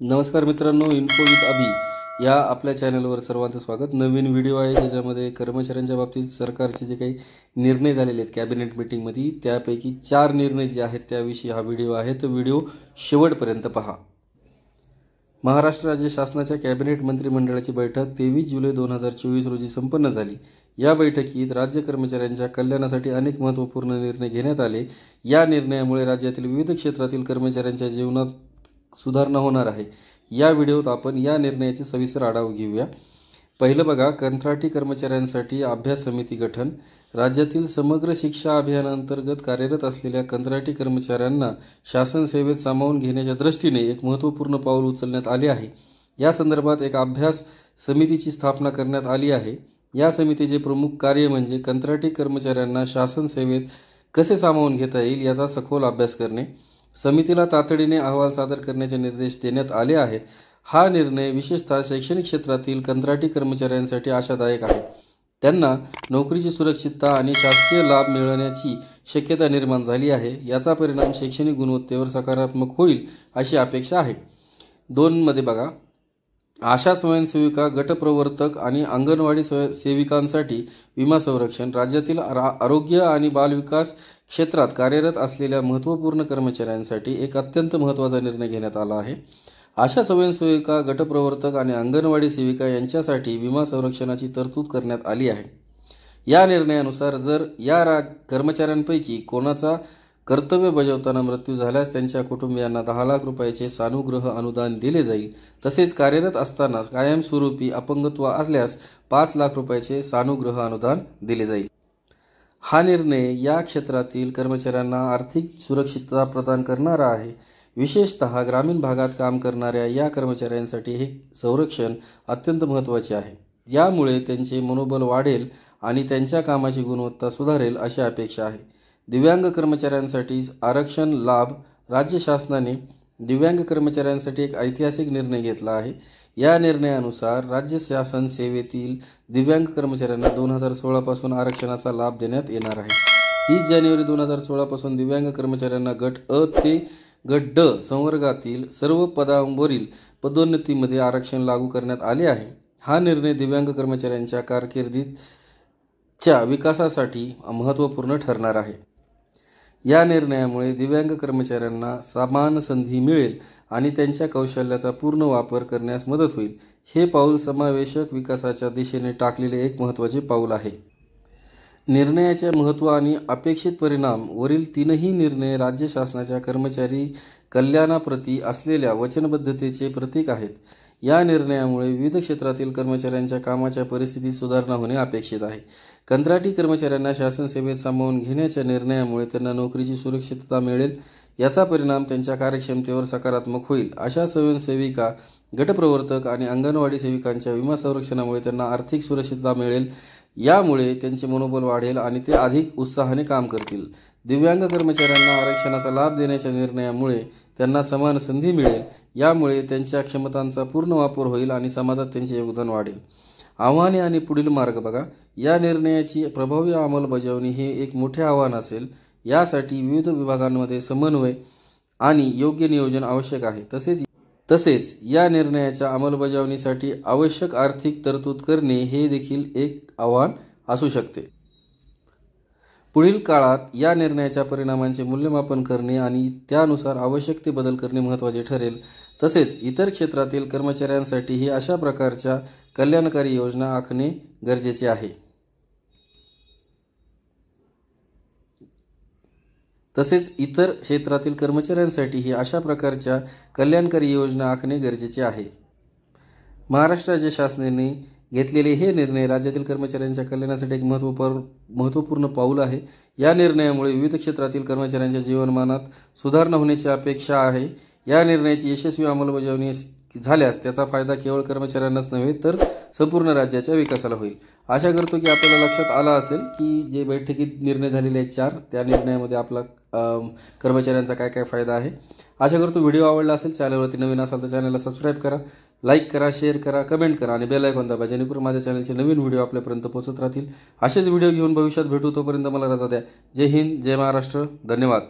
नमस्कार मित्रांनो, info with अभि या आपल्या चॅनलवर सर्वांचं स्वागत। नवीन व्हिडिओ आहे ज्याच्यामध्ये कर्मचाऱ्यांच्या बाबतीत सरकारचे जे काही निर्णय झालेले आहेत कॅबिनेट मीटिंगमध्ये त्यापैकी 4 निर्णय जे आहेत त्याविषयी हा व्हिडिओ आहे। तो व्हिडिओ शेवटपर्यंत पहा। महाराष्ट्र राज्य शासनाच्या कॅबिनेट मंत्रिमंडळाची बैठक 23 जुलै 2024 रोजी संपन्न झाली। या बैठकीत राज्य कर्मचाऱ्यांच्या कल्याणासाठी अनेक महत्त्वपूर्ण निर्णय घेण्यात आले। या निर्णयामुळे राज्यातील विविध क्षेत्रातील कर्मचाऱ्यांच्या जीवनात सुधारणा होणार आहे। या व्हिडिओत आपण या निर्णयाचे सविस्तर आढावा घेऊया। पहिलं बघा, कंत्राटी कर्मचाऱ्यांसाठी अभ्यास समिती गठन। राज्यातील समग्र शिक्षा अभियानांतर्गत कार्यरत असलेल्या कंत्राटी कर्मचाऱ्यांना शासन सेवेत सामावून घेण्याच्या दृष्टीने एक महत्त्वपूर्ण पाऊल उचलण्यात आले आहे। या संदर्भात एक अभ्यास समितीची स्थापना करण्यात आली आहे। या समितीचे प्रमुख कार्य म्हणजे कंत्राटी कर्मचाऱ्यांना शासन सेवेत कसे सामावून घेता येईल याचा सखोल अभ्यास करणे। समितीला तातडीने अहवाल सादर करण्याचे निर्देश देण्यात आले आहेत। हा निर्णय विशेषतः शैक्षणिक क्षेत्रातील कंत्राटी कर्मचाऱ्यांसाठी आशादायक आहे। त्यांना नोकरीची सुरक्षितता आणि शासकीय लाभ मिळण्याची शक्यता निर्माण झाली आहे। याचा परिणाम शैक्षणिक गुणवत्तेवर सकारात्मक होईल अशी अपेक्षा आहे। 2 मध्ये बघा, आशा स्वयंसेविका, गटप्रवर्तक आणि अंगणवाडी सेविकांसाठी विमा संरक्षण। राज्यातील आरोग्य आणि बालविकास क्षेत्रात कार्यरत असलेल्या महत्त्वपूर्ण कर्मचाऱ्यांसाठी एक अत्यंत महत्त्वाचा निर्णय घेण्यात आला आहे। आशा स्वयंसेविका, गटप्रवर्तक आणि अंगणवाडी सेविका यांच्यासाठी विमा संरक्षणाची तरतूद करण्यात आली आहे। या निर्णयानुसार जर या कर्मचाऱ्यांपैकी कोणाचा कर्तव्य बजावताना मृत्यू झाल्यास त्यांच्या कुटुंबियांना 10 लाख रुपयाचे सानुग्रह अनुदान दिले जाईल। तसेच कार्यरत असताना कायमस्वरूपी अपंगत्व असल्यास 5 लाख रुपयाचे सानुग्रह अनुदान दिले जाईल। हा निर्णय या क्षेत्रातील कर्मचाऱ्यांना आर्थिक सुरक्षितता प्रदान करणारा आहे। विशेषतः ग्रामीण भागात काम करणाऱ्या या कर्मचाऱ्यांसाठी हे संरक्षण अत्यंत महत्त्वाचे आहे। यामुळे त्यांचे मनोबल वाढेल आणि त्यांच्या कामाची गुणवत्ता सुधारेल अशी अपेक्षा आहे। दिव्यांग कर्मचाऱ्यांसाठी आरक्षण लाभ। राज्य शासनाने दिव्यांग कर्मचाऱ्यांसाठी एक ऐतिहासिक निर्णय घेतला आहे। या निर्णयानुसार राज्य शासन सेवेतील दिव्यांग कर्मचाऱ्यांना 2016 पासून आरक्षणाचा लाभ देण्यात येणार आहे। 30 जानेवारी 2016 पासून दिव्यांग कर्मचाऱ्यांना गट अ ते गट ड संवर्गातील सर्व पदांवरील पदोन्नतीमध्ये आरक्षण लागू करण्यात आले आहे। हा निर्णय दिव्यांग कर्मचाऱ्यांच्या कारकिर्दीच्या विकासासाठी महत्त्वपूर्ण ठरणार आहे। या निर्णयामुळे दिव्यांग कर्मचाऱ्यांना समान संधी मिळेल आणि त्यांच्या कौशल्याचा पूर्ण वापर करण्यास मदत होईल। हे पाऊल समावेशक विकासाच्या दिशेने टाकलेले एक महत्त्वाचे पाऊल आहे। निर्णयाचे महत्त्व आणि अपेक्षित परिणाम। वरील 3ही निर्णय राज्य शासनाच्या कर्मचारी कल्याणाप्रती असलेल्या वचनबद्धतेचे प्रतीक आहेत। या निर्णयामुळे विविध क्षेत्रातील कर्मचाऱ्यांच्या कामाच्या परिस्थितीत सुधारणा होणे अपेक्षित आहे। कंत्राटी कर्मचाऱ्यांना शासन सेवेत सामावून घेण्याच्या निर्णयामुळे त्यांना नोकरीची सुरक्षितता मिळेल। याचा परिणाम त्यांच्या कार्यक्षमतेवर सकारात्मक होईल। आशा स्वयंसेविका, गटप्रवर्तक आणि अंगणवाडी सेविकांच्या विमा संरक्षणामुळे त्यांना आर्थिक सुरक्षितता मिळेल। यामुळे त्यांचे मनोबल वाढेल आणि ते अधिक उत्साहाने काम करतील। दिव्यांग कर्मचाऱ्यांना आरक्षणाचा लाभ देण्याच्या निर्णयामुळे त्यांना समान संधी मिळेल। यामुळे त्यांच्या क्षमतांचा पूर्ण वापर होईल आणि समाजात त्यांचे योगदान वाढेल। आव्हाने आणि पुढील मार्ग बघा, या निर्णयाची प्रभावी अंमलबजावणी हे एक मोठे आव्हान असेल। यासाठी विविध विभागांमध्ये समन्वय आणि योग्य नियोजन आवश्यक आहे। तसेच या निर्णयाच्या अंमलबजावणीसाठी आवश्यक आर्थिक तरतूद करणे हे देखील एक आव्हान असू शकते। पुढील काळात या निर्णयाच्या परिणामांचे मूल्यमापन करणे आणि त्यानुसार आवश्यक ते बदल करणे महत्त्वाचे ठरेल। तसेच इतर क्षेत्रातील कर्मचाऱ्यांसाठीही अशा प्रकारच्या कल्याणकारी योजना आखणे गरजेचे आहे। महाराष्ट्र राज्य शासनाने घेतलेले हे निर्णय राज्यातील कर्मचाऱ्यांच्या कल्याणासाठी एक महत्त्वपूर्ण पाऊल आहे। या निर्णयामुळे विविध क्षेत्रातील कर्मचाऱ्यांच्या जीवनमानात सुधारणा होण्याची अपेक्षा आहे। या निर्णयाची यशस्वी अंमलबजावणी झाल्यास त्याचा फायदा केवळ कर्मचाऱ्यांनाच नव्हे तर संपूर्ण राज्याच्या विकासाला होईल। आशा करतो की आपल्याला लक्षात आला असेल की जे बैठकीत निर्णय झालेले आहेत 4 त्या निर्णयामध्ये आपला कर्मचाऱ्यांचा काय काय फायदा आहे। आशा करतो व्हिडिओ आवडला असेल। चॅनलवरती नवीन असाल तर चॅनलला सबस्क्राईब करा, लाईक करा, शेअर करा, कमेंट करा आणि बेल आयकॉन दाबा जेणेकरून माझ्या चॅनलचे नवीन व्हिडिओ आपल्यापर्यंत पोहोचत राहतील। असेच व्हिडिओ घेऊन भविष्यात भेटू, तोपर्यंत मला रजा द्या। जय हिंद, जय महाराष्ट्र, धन्यवाद।